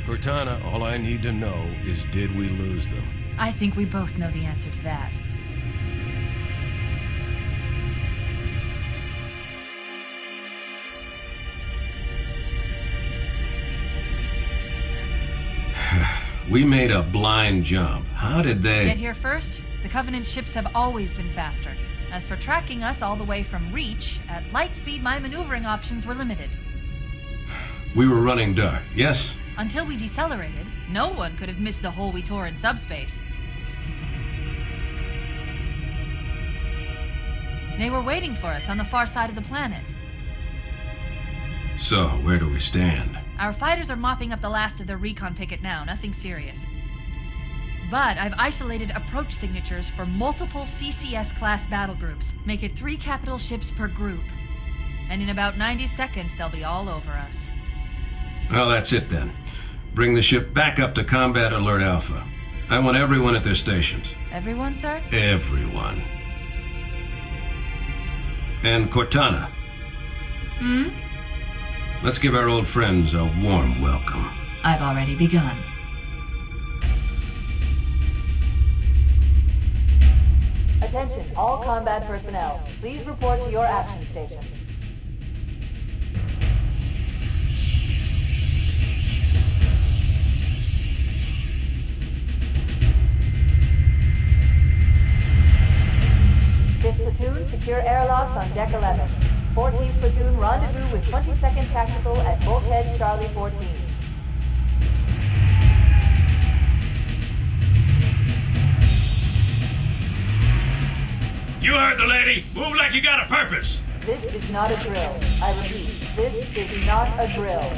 Cortana, all I need to know is did we lose them? I think we both know the answer to that. We made a blind jump. How did they... Get here first? The Covenant ships have always been faster. As for tracking us all the way from Reach, at light speed my maneuvering options were limited. We were running dark, yes? Until we decelerated, no one could have missed the hole we tore in subspace. They were waiting for us on the far side of the planet. So, where do we stand? Our fighters are mopping up the last of their recon picket now, nothing serious. But I've isolated approach signatures for multiple CCS-class battle groups. Make it 3 capital ships per group. And in about 90 seconds, they'll be all over us. Well, that's it then. Bring the ship back up to Combat Alert Alpha. I want everyone at their stations. Everyone, sir? Everyone. And Cortana. Hmm? Let's give our old friends a warm welcome. I've already begun. Attention, all combat personnel. Please report to your action stations. Fifth platoon, secure airlocks on deck 11. 14th platoon, rendezvous with 22nd Tactical at Bulkhead Charlie 14. You heard the lady. Move like you got a purpose. This is not a drill. I repeat, this is not a drill.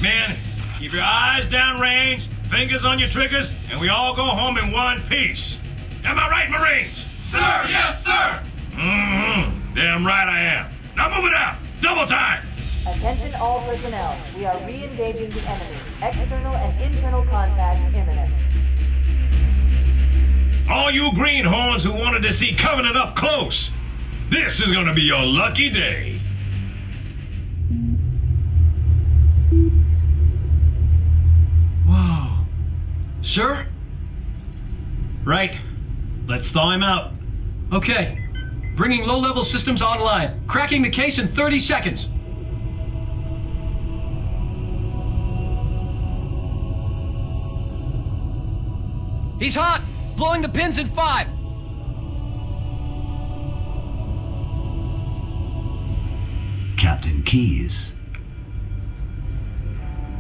Men, keep your eyes downrange, fingers on your triggers, and we all go home in one piece. Am I right, Marines? Sir, yes, sir! Mm-hmm. Damn right I am. Now move it out. Double time. Attention all personnel. We are re-engaging the enemy. External and internal contact imminent. All you greenhorns who wanted to see Covenant up close, this is gonna be your lucky day. Whoa. Sir? Right. Let's thaw him out. Okay. Bringing low-level systems online. Cracking the case in 30 seconds. He's hot! Blowing the pins in 5! Captain Keyes.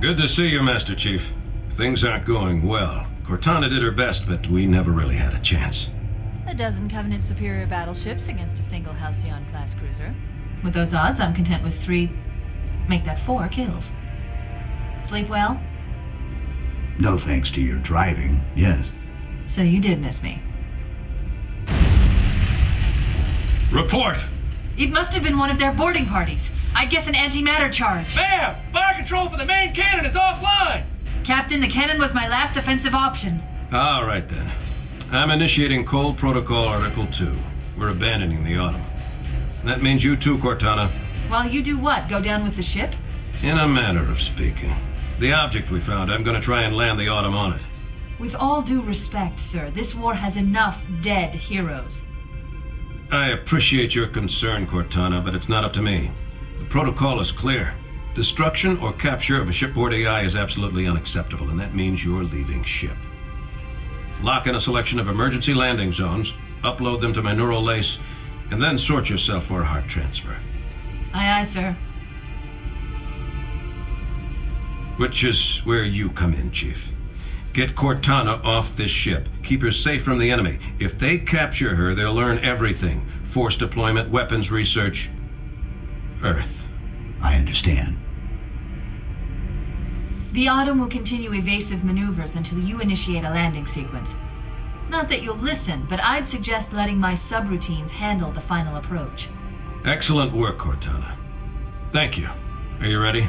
Good to see you, Master Chief. Things aren't going well. Cortana did her best, but we never really had a chance. A dozen Covenant superior battleships against a single Halcyon-class cruiser. With those odds, I'm content with 3... make that 4 kills. Sleep well? No thanks to your driving, yes. So you did miss me. Report. It must have been one of their boarding parties. I'd guess an antimatter charge. Bam! Fire control for the main cannon is offline! Captain, the cannon was my last offensive option. All right, then. I'm initiating Cold Protocol Article 2. We're abandoning the Autumn. That means you too, Cortana. While you do what? Go down with the ship? In a manner of speaking. The object we found, I'm going to try and land the Autumn on it. With all due respect, sir, this war has enough dead heroes. I appreciate your concern, Cortana, but it's not up to me. The protocol is clear. Destruction or capture of a shipboard AI is absolutely unacceptable, and that means you're leaving ship. Lock in a selection of emergency landing zones, upload them to my neural lace, and then sort yourself for a heart transfer. Aye, aye, sir. Which is where you come in, Chief. Get Cortana off this ship. Keep her safe from the enemy. If they capture her, they'll learn everything. Force deployment, weapons research. Earth. I understand. The Autumn will continue evasive maneuvers until you initiate a landing sequence. Not that you'll listen, but I'd suggest letting my subroutines handle the final approach. Excellent work, Cortana. Thank you. Are you ready?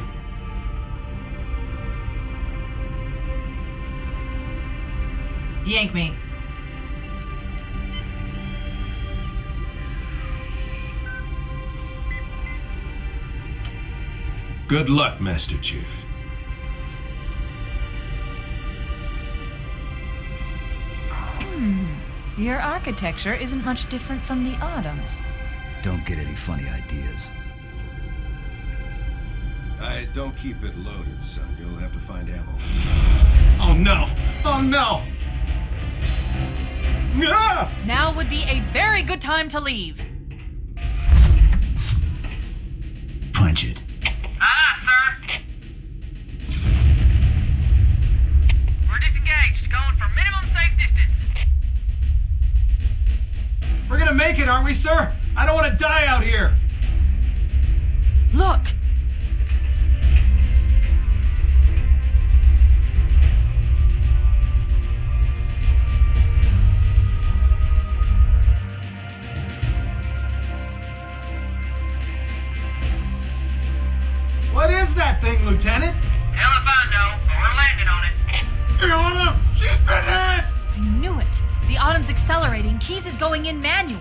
Yank me. Good luck, Master Chief. Your architecture isn't much different from the Autumn's. Don't get any funny ideas. I don't keep it loaded, son. You'll have to find ammo. Oh no! Oh no! Ah! Now would be a very good time to leave. Punch it. Sir. We're disengaged, going for minimum safe distance. We're gonna make it, aren't we, sir? I don't want to die out here! Look! What is that thing, Lieutenant? Hell if I know, but we're landing on it. Your Honor, she's been hit! I knew it. The Autumn's accelerating. Keyes is going in manual.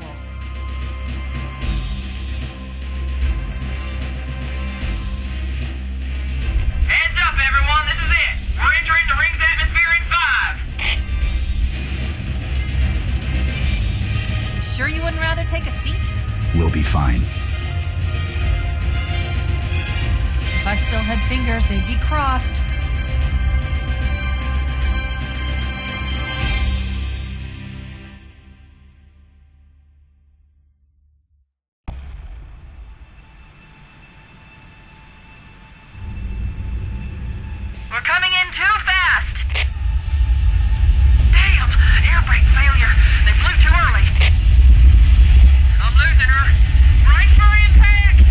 Heads up, everyone, this is it. We're entering the ring's atmosphere in 5. Sure you wouldn't rather take a seat? We'll be fine. If I still had fingers, they'd be crossed. We're coming in too fast. Damn, air brake failure. They flew too early. I'm losing her. Brace for impact.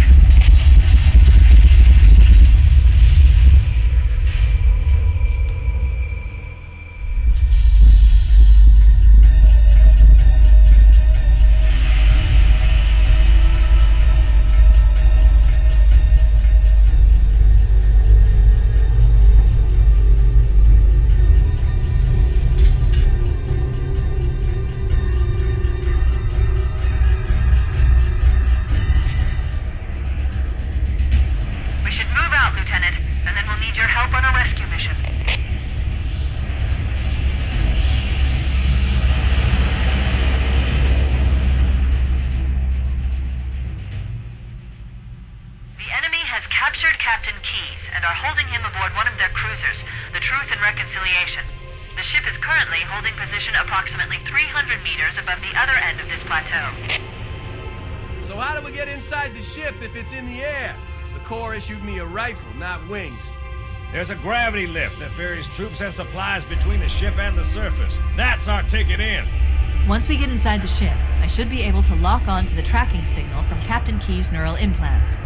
We should move out, Lieutenant, and then we'll need your help on a rescue mission. The enemy has captured Captain Keyes and are holding him aboard one of their cruisers, the Truth and Reconciliation. The ship is currently holding position approximately 300 meters above the other end of this plateau. So how do we get inside the ship if it's in the air? The Corps issued me a rifle, not wings. There's a gravity lift that ferries troops and supplies between the ship and the surface. That's our ticket in. Once we get inside the ship, I should be able to lock on to the tracking signal from Captain Keyes' neural implants.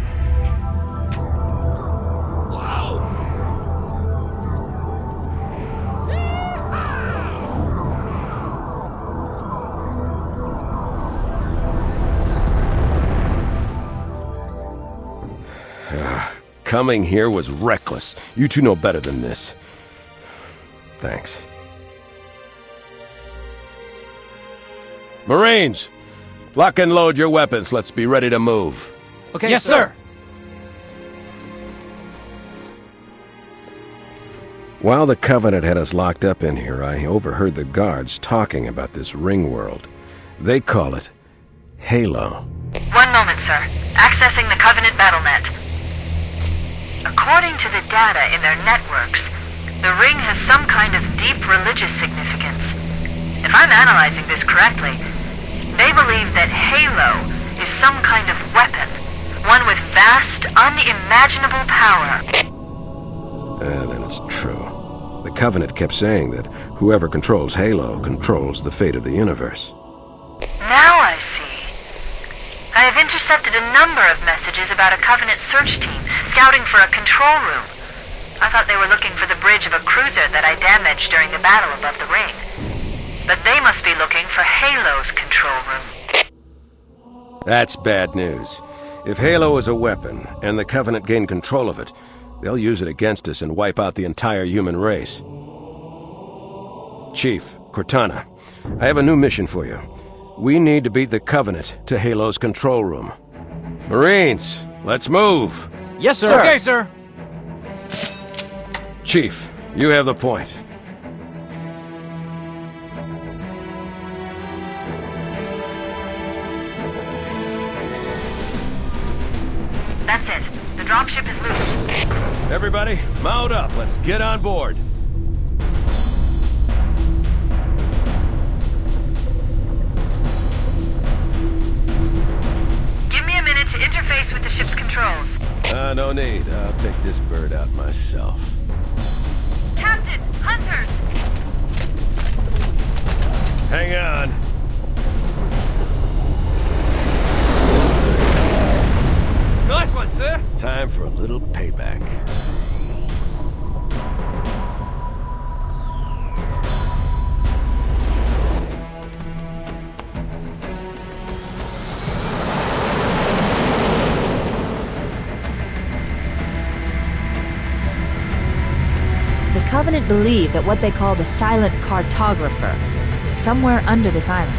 Coming here was reckless. You two know better than this. Thanks. Marines! Lock and load your weapons. Let's be ready to move. Okay, yes, sir. While the Covenant had us locked up in here, I overheard the guards talking about this ring world. They call it Halo. One moment, sir. Accessing the Covenant BattleNet. According to the data in their networks, the ring has some kind of deep religious significance. If I'm analyzing this correctly, they believe that Halo is some kind of weapon, one with vast, unimaginable power. Then it's true. The Covenant kept saying that whoever controls Halo controls the fate of the universe. Now I see. I have intercepted a number of messages about a Covenant search team scouting for a control room. I thought they were looking for the bridge of a cruiser that I damaged during the battle above the ring. But they must be looking for Halo's control room. That's bad news. If Halo is a weapon, and the Covenant gain control of it, they'll use it against us and wipe out the entire human race. Chief, Cortana, I have a new mission for you. We need to beat the Covenant to Halo's control room. Marines, let's move! Yes, sir. Okay, sir. Chief, you have the point. That's it. The dropship is loose. Everybody, mount up. Let's get on board. Give me a minute to interface with the ship's controls. No need. I'll take this bird out myself. Captain! Hunters! Hang on. Nice one, sir. Time for a little payback. The Covenant believe that what they call the Silent Cartographer is somewhere under this island.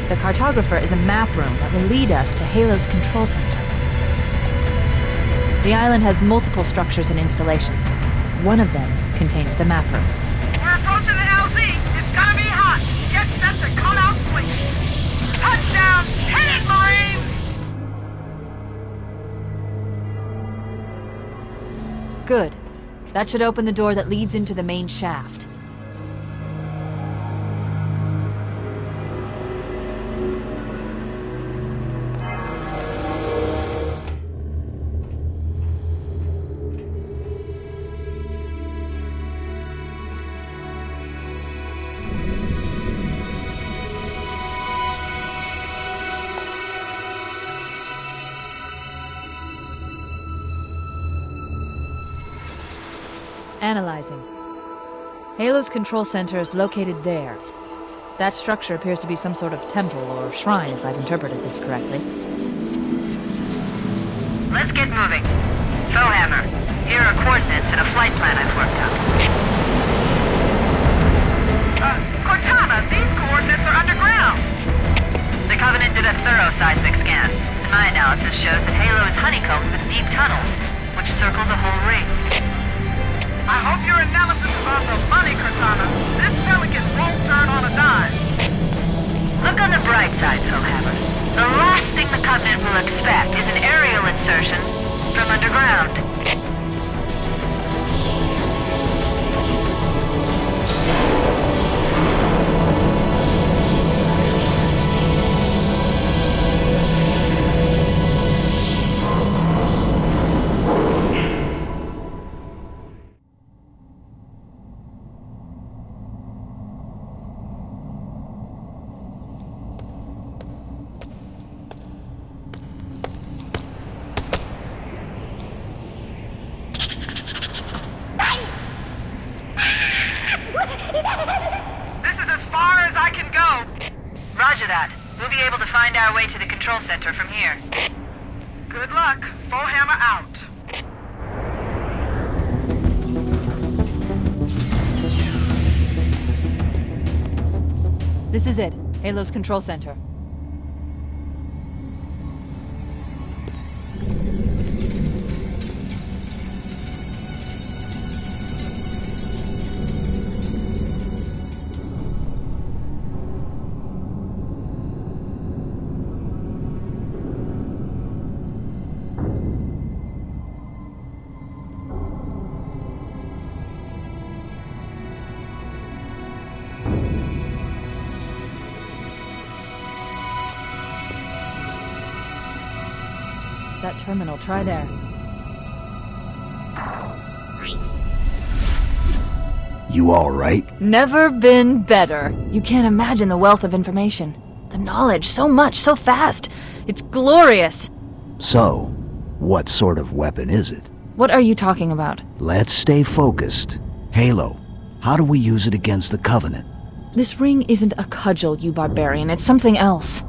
The Cartographer is a map room that will lead us to Halo's control center. The island has multiple structures and installations. One of them contains the map room. We're approaching the LZ. It's gonna be hot. Get set to come out swinging. Touchdown! Hit it, Marines! Good. That should open the door that leads into the main shaft. Analyzing. Halo's control center is located there. That structure appears to be some sort of temple or shrine, if I've interpreted this correctly. Let's get moving. Foehammer, here are coordinates and a flight plan I've worked out. Cortana, these coordinates are underground. The Covenant did a thorough seismic scan, and my analysis shows that Halo is honeycombed with deep tunnels, which circle the whole ring. I hope your analysis is on the money, Cortana. This Pelican won't turn on a dime. Look on the bright side, Foehammer. The last thing the Covenant will expect is an aerial insertion from underground. This is as far as I can go. Roger that. We'll be able to find our way to the control center from here. Good luck. Foehammer out. This is it. Halo's control center. That terminal, try there. You all right? Never been better. You can't imagine the wealth of information. The knowledge, so much, so fast. It's glorious. So, what sort of weapon is it? What are you talking about? Let's stay focused. Halo, how do we use it against the Covenant? This ring isn't a cudgel, you barbarian. It's something else.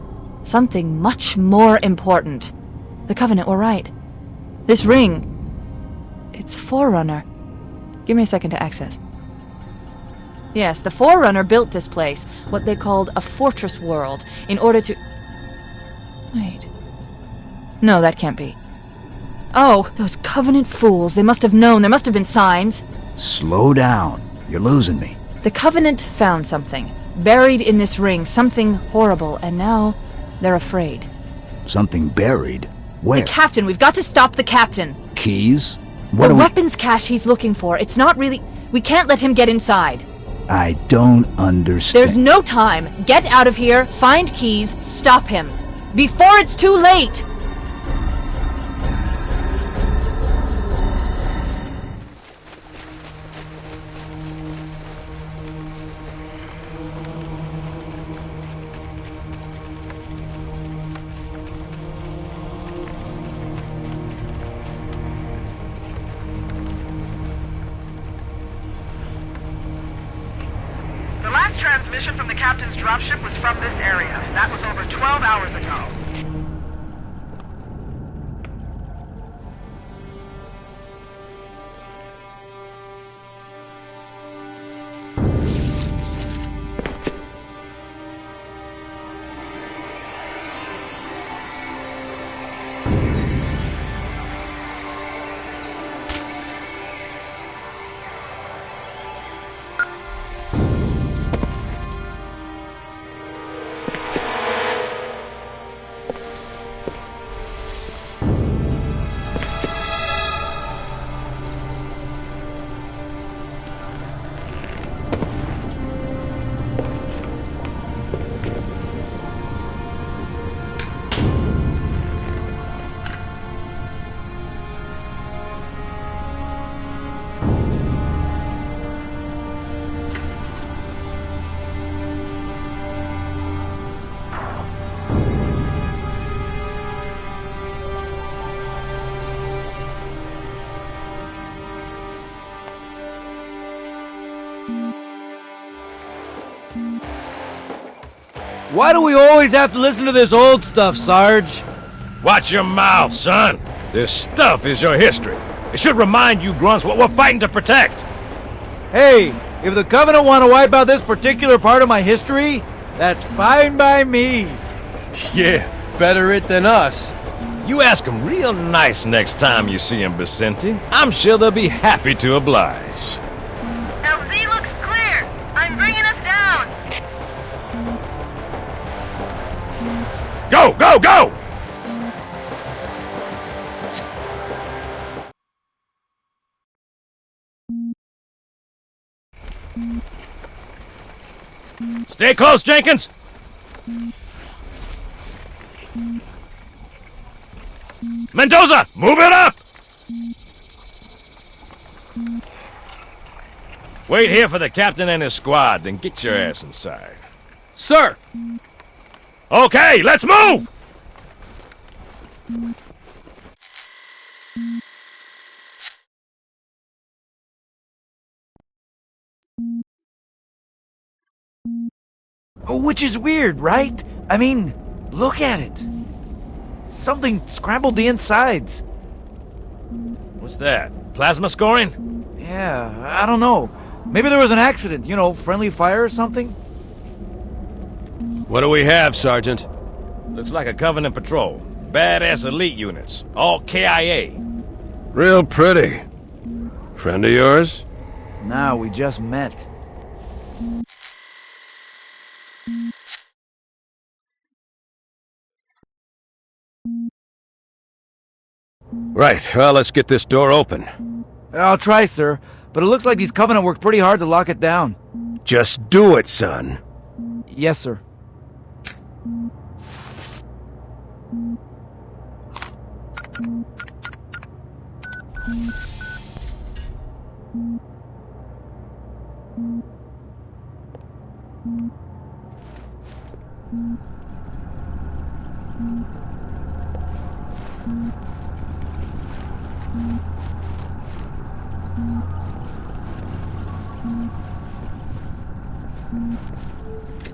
Something much more important. The Covenant were right. This ring... it's Forerunner. Give me a second to access. Yes, the Forerunner built this place, what they called a fortress world, in order to... Wait. No, that can't be. Oh, those Covenant fools. They must have known. There must have been signs. Slow down. You're losing me. The Covenant found something. Buried in this ring, something horrible, and now they're afraid. Something buried? Where? The captain, we've got to stop the captain. Keys? What The do we... weapons cache he's looking for. It's not really... We can't let him get inside. I don't understand. There's no time. Get out of here, find keys, stop him. Before it's too late! The last transmission from the captain's dropship was from this area. That was over 12 hours ago. Why do we always have to listen to this old stuff, Sarge? Watch your mouth, son. This stuff is your history. It should remind you grunts what we're fighting to protect. Hey, if the Covenant want to wipe out this particular part of my history, that's fine by me. Yeah, better it than us. You ask them real nice next time you see them, Vicente. I'm sure they'll be happy to oblige. LZ looks clear. I'm bringing us down. Go, go, go! Stay close, Jenkins! Mendoza, move it up! Wait here for the captain and his squad, then get your ass inside. Sir! Okay, let's move! Which is weird, right? I mean, look at it. Something scrambled the insides. What's that? Plasma scoring? Yeah, I don't know. Maybe there was an accident, you know, friendly fire or something? What do we have, Sergeant? Looks like a Covenant patrol. Badass elite units. All KIA. Real pretty. Friend of yours? Nah, we just met. Right, well, let's get this door open. I'll try, sir, but it looks like these Covenant worked pretty hard to lock it down. Just do it, son. Yes, sir.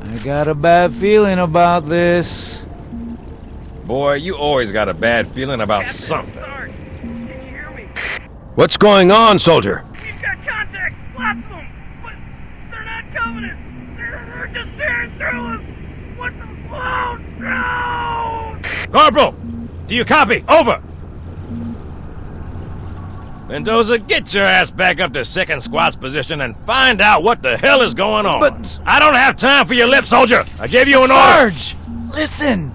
I got a bad feeling about this. Boy, you always got a bad feeling about something. Sarge, can you hear me? What's going on, soldier? We've got contact, lots of them, but they're not Covenant. They're just staring through us. What the? Oh no! Corporal, do you copy? Over! Mendoza, get your ass back up to second squat's position and find out what the hell is going on. But- I don't have time for your lip, soldier. I gave you an order. Sarge! Listen!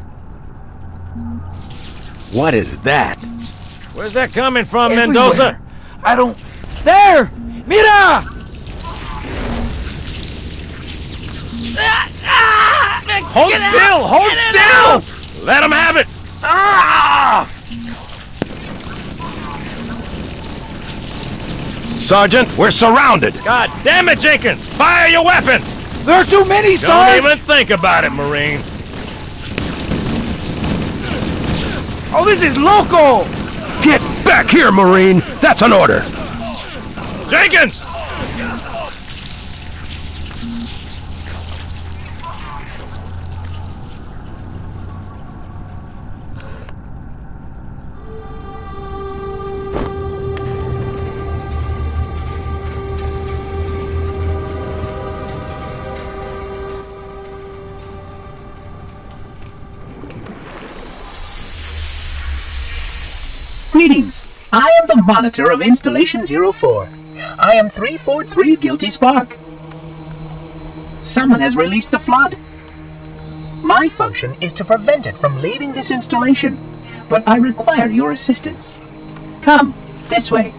What is that? Where's that coming from, Everywhere. Mendoza? I don't... There! Mira! Hold still! Hold still! Let him have it! Sergeant, we're surrounded. God damn it, Jenkins! Fire your weapon! There are too many, Don't Sarge! even think about it, Marine. Oh, this is local! Get back here, Marine. That's an order. Jenkins! Greetings. I am the monitor of Installation 04. I am 343 Guilty Spark. Someone has released the flood. My function is to prevent it from leaving this installation, but I require your assistance. Come, this way.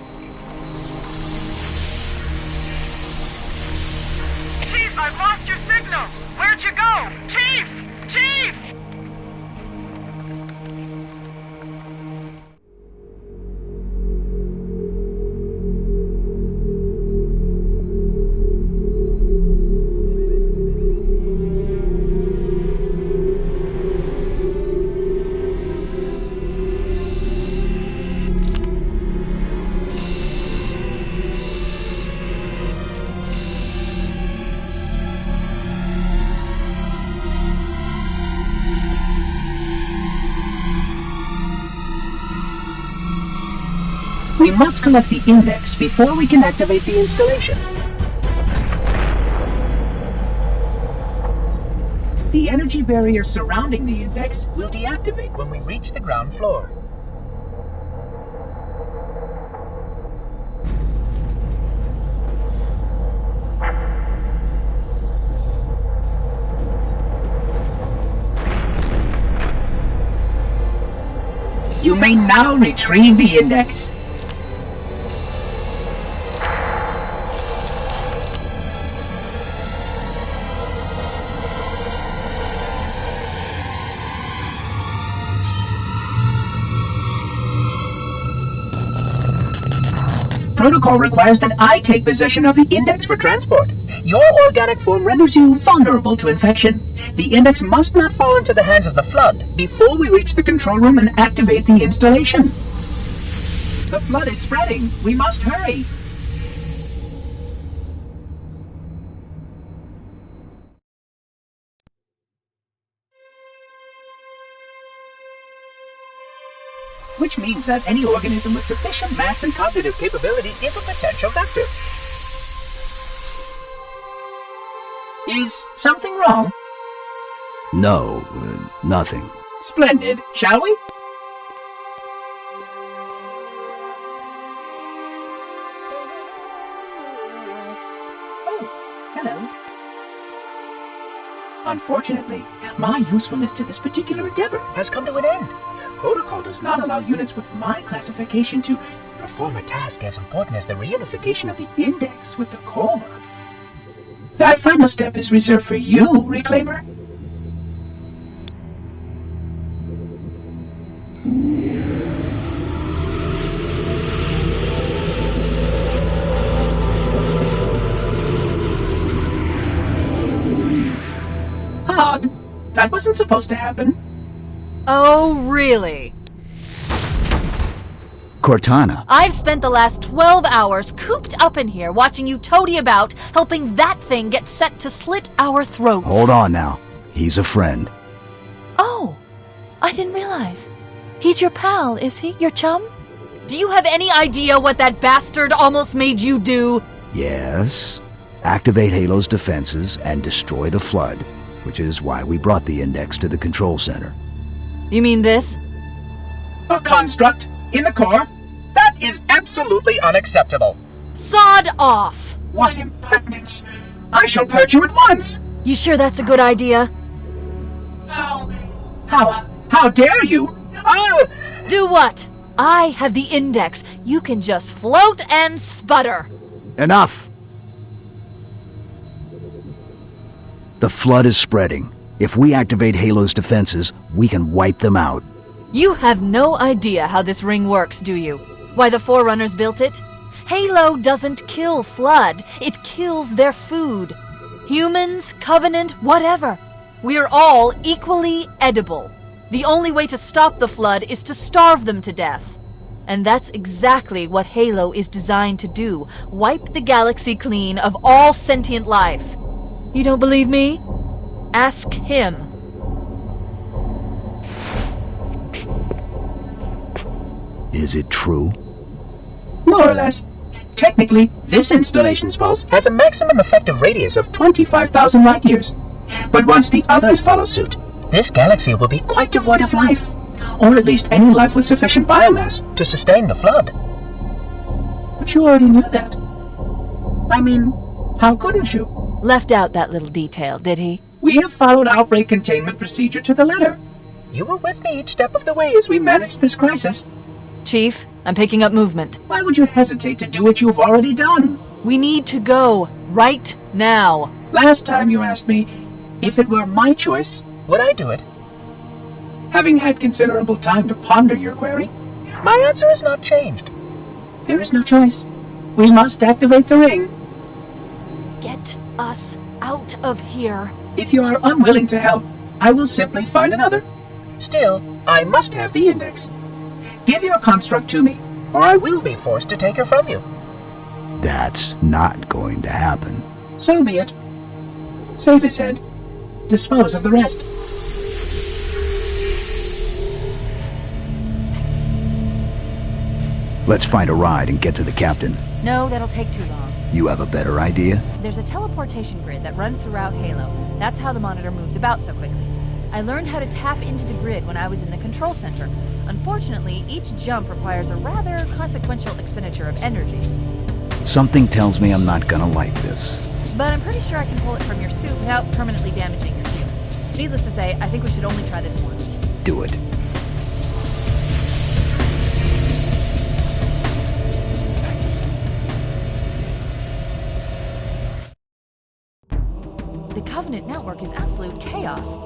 Chief, I've lost your signal! Where'd you go? Chief! Chief! We must collect the index before we can activate the installation. The energy barrier surrounding the index will deactivate when we reach the ground floor. You may now retrieve the index. Protocol requires that I take possession of the index for transport. Your organic form renders you vulnerable to infection. The index must not fall into the hands of the flood before we reach the control room and activate the installation. The flood is spreading. We must hurry. Which means that any organism with sufficient mass and cognitive capability is a potential vector. Is something wrong? No, nothing. Splendid, shall we? Oh, hello. Unfortunately, my usefulness to this particular endeavor has come to an end. Protocol does not allow units with my classification to perform a task as important as the reunification of the index with the core. That final step is reserved for you, Reclaimer. Odd. That wasn't supposed to happen. Oh, really? Cortana, I've spent the last 12 hours cooped up in here watching you toady about, helping that thing get set to slit our throats. hold on now. He's a friend. Oh, I didn't realize. He's your pal, is he? Your chum? Do you have any idea what that bastard almost made you do? Yes. Activate Halo's defenses and destroy the flood, which is why we brought the index to the control center. You mean this? A construct in the core? That is absolutely unacceptable. Sod off! What impertinence! I shall purge you at once! You sure that's a good idea? How dare you? I'll... Do what? I have the index. You can just float and sputter. Enough! The flood is spreading. If we activate Halo's defenses, we can wipe them out. You have no idea how this ring works, do you? Why the Forerunners built it? Halo doesn't kill Flood. It kills their food. Humans, Covenant, whatever. We're all equally edible. The only way to stop the Flood is to starve them to death. And that's exactly what Halo is designed to do. Wipe the galaxy clean of all sentient life. You don't believe me? Ask him. Is it true? More or less. Technically, this installation's pulse has a maximum effective radius of 25,000 light years. But once the others follow suit, this galaxy will be quite devoid of life. Or at least any life with sufficient biomass to sustain the flood. But you already knew that. I mean, how couldn't you? Left out that little detail, did he? We have followed outbreak containment procedure to the letter. You were with me each step of the way as we managed this crisis. Chief, I'm picking up movement. Why would you hesitate to do what you've already done? We need to go right now. Last time you asked me if it were my choice, would I do it? Having had considerable time to ponder your query, my answer has not changed. There is no choice. We must activate the ring. Get us out of here. If you are unwilling to help, I will simply find another. Still, I must have the index. Give your construct to me, or I will be forced to take her from you. That's not going to happen. So be it. Save his head. Dispose of the rest. Let's find a ride and get to the captain. No, that'll take too long. You have a better idea? There's a teleportation grid that runs throughout Halo. That's how the monitor moves about so quickly. I learned how to tap into the grid when I was in the control center. Unfortunately, each jump requires a rather consequential expenditure of energy. Something tells me I'm not gonna like this. But I'm pretty sure I can pull it from your suit without permanently damaging your shields. Needless to say, I think we should only try this once. Do it. The Covenant network is absolute chaos.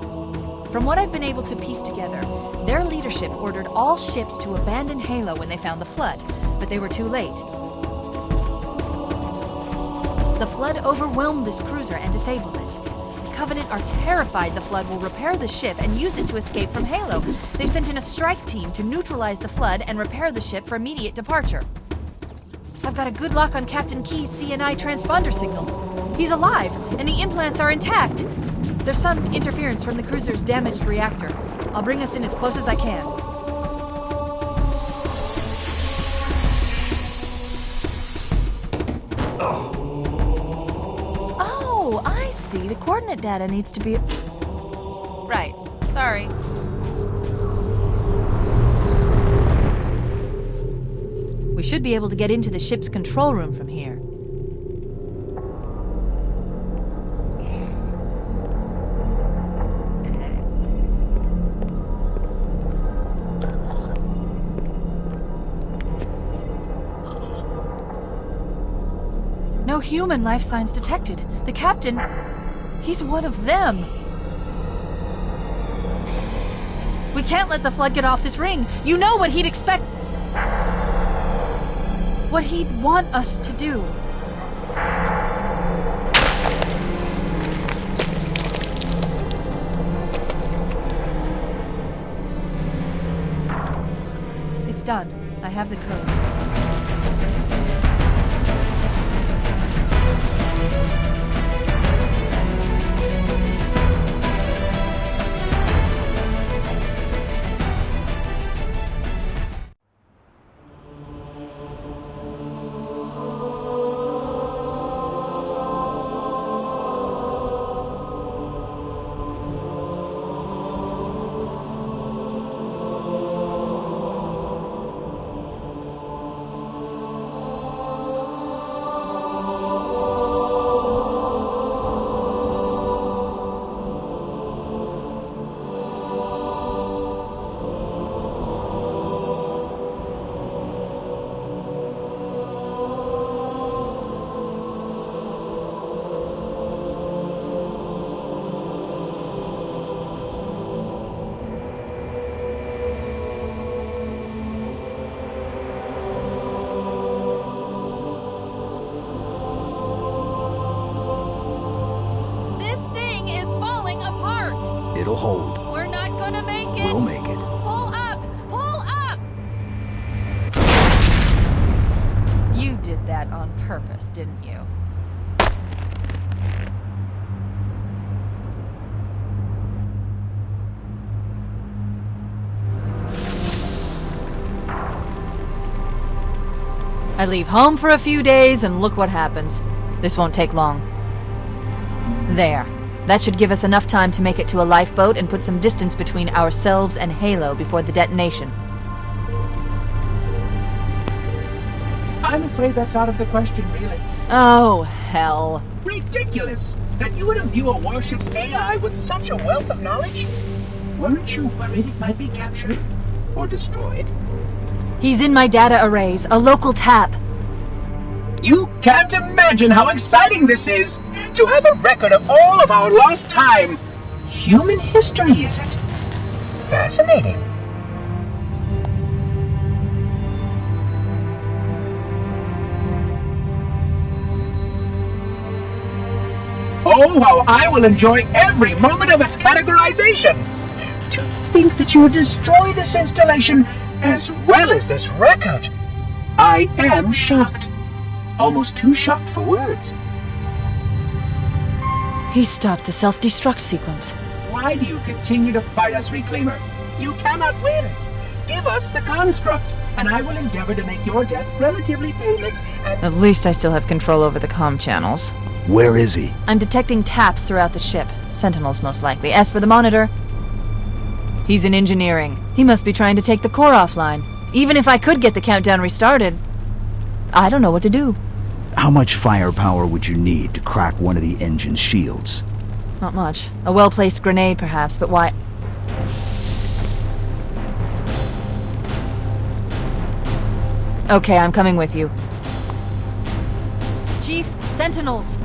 From what I've been able to piece together, their leadership ordered all ships to abandon Halo when they found the Flood, but they were too late. The Flood overwhelmed this cruiser and disabled it. The Covenant are terrified the Flood will repair the ship and use it to escape from Halo. They've sent in a strike team to neutralize the Flood and repair the ship for immediate departure. I've got a good lock on Captain Key's CNI transponder signal. He's alive, and the implants are intact. There's some interference from the cruiser's damaged reactor. I'll bring us in as close as I can. Oh, I see. The coordinate data needs to be... Right. Sorry. We should be able to get into the ship's control room from here. No human life signs detected. The captain, he's one of them. We can't let the Flood get off this ring. You know what he'd expect. What he'd want us to do. It's done. I have the code. We'll hold. We're not gonna make it! We'll make it. Pull up! Pull up! You did that on purpose, didn't you? I leave home for a few days and look what happens. This won't take long. There. That should give us enough time to make it to a lifeboat and put some distance between ourselves and Halo before the detonation. I'm afraid that's out of the question, really. Oh, hell. Ridiculous! That you would imbue a warship's AI with such a wealth of knowledge? Weren't you worried it might be captured? Or destroyed? He's in my data arrays, a local tap. You can't imagine how exciting this is! To have a record of all of our lost time! Human history, is it? Fascinating. Oh, how I will enjoy every moment of its categorization! To think that you would destroy this installation as well as this record! I am shocked. Almost too shocked for words. He stopped the self-destruct sequence. Why do you continue to fight us, Reclaimer? You cannot win. Give us the construct, and I will endeavor to make your death relatively painless and... At least I still have control over the comm channels. Where is he? I'm detecting taps throughout the ship. Sentinels, most likely. As for the monitor, he's in engineering. He must be trying to take the core offline. Even if I could get the countdown restarted, I don't know what to do. How much firepower would you need to crack one of the engine's shields? Not much. A well-placed grenade, perhaps, but why... Okay, I'm coming with you. Chief, Sentinels!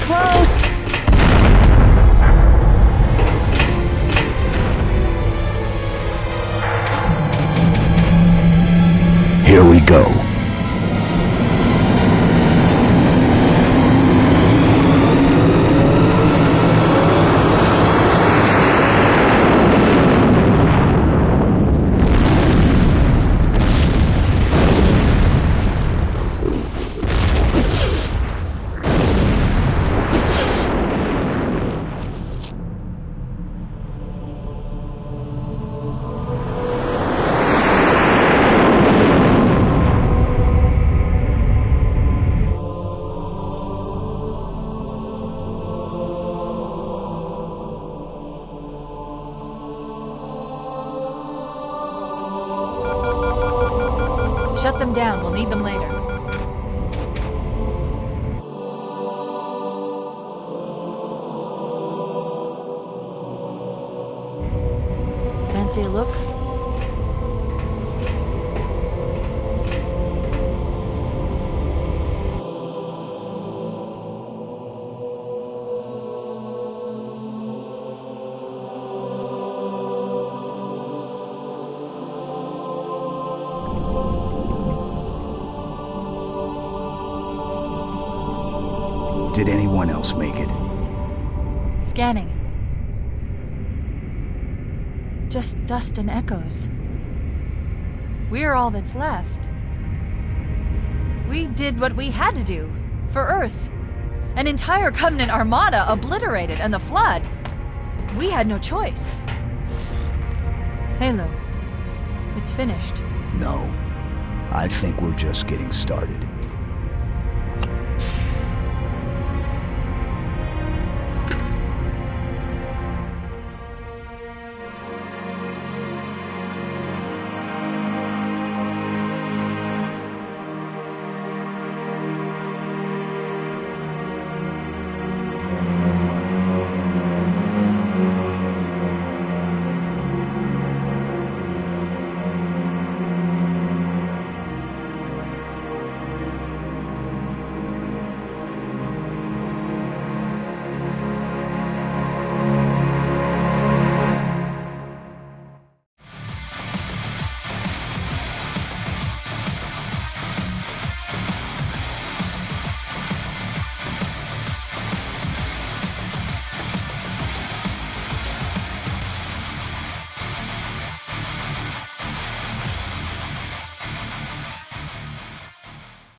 Close! Here we go. Shut them down. We'll need them later. Fancy a look? Did anyone else make it? Scanning. Just dust and echoes. We're all that's left. We did what we had to do. For Earth. An entire Covenant armada obliterated, and the Flood. We had no choice. Halo. It's finished. No. I think we're just getting started.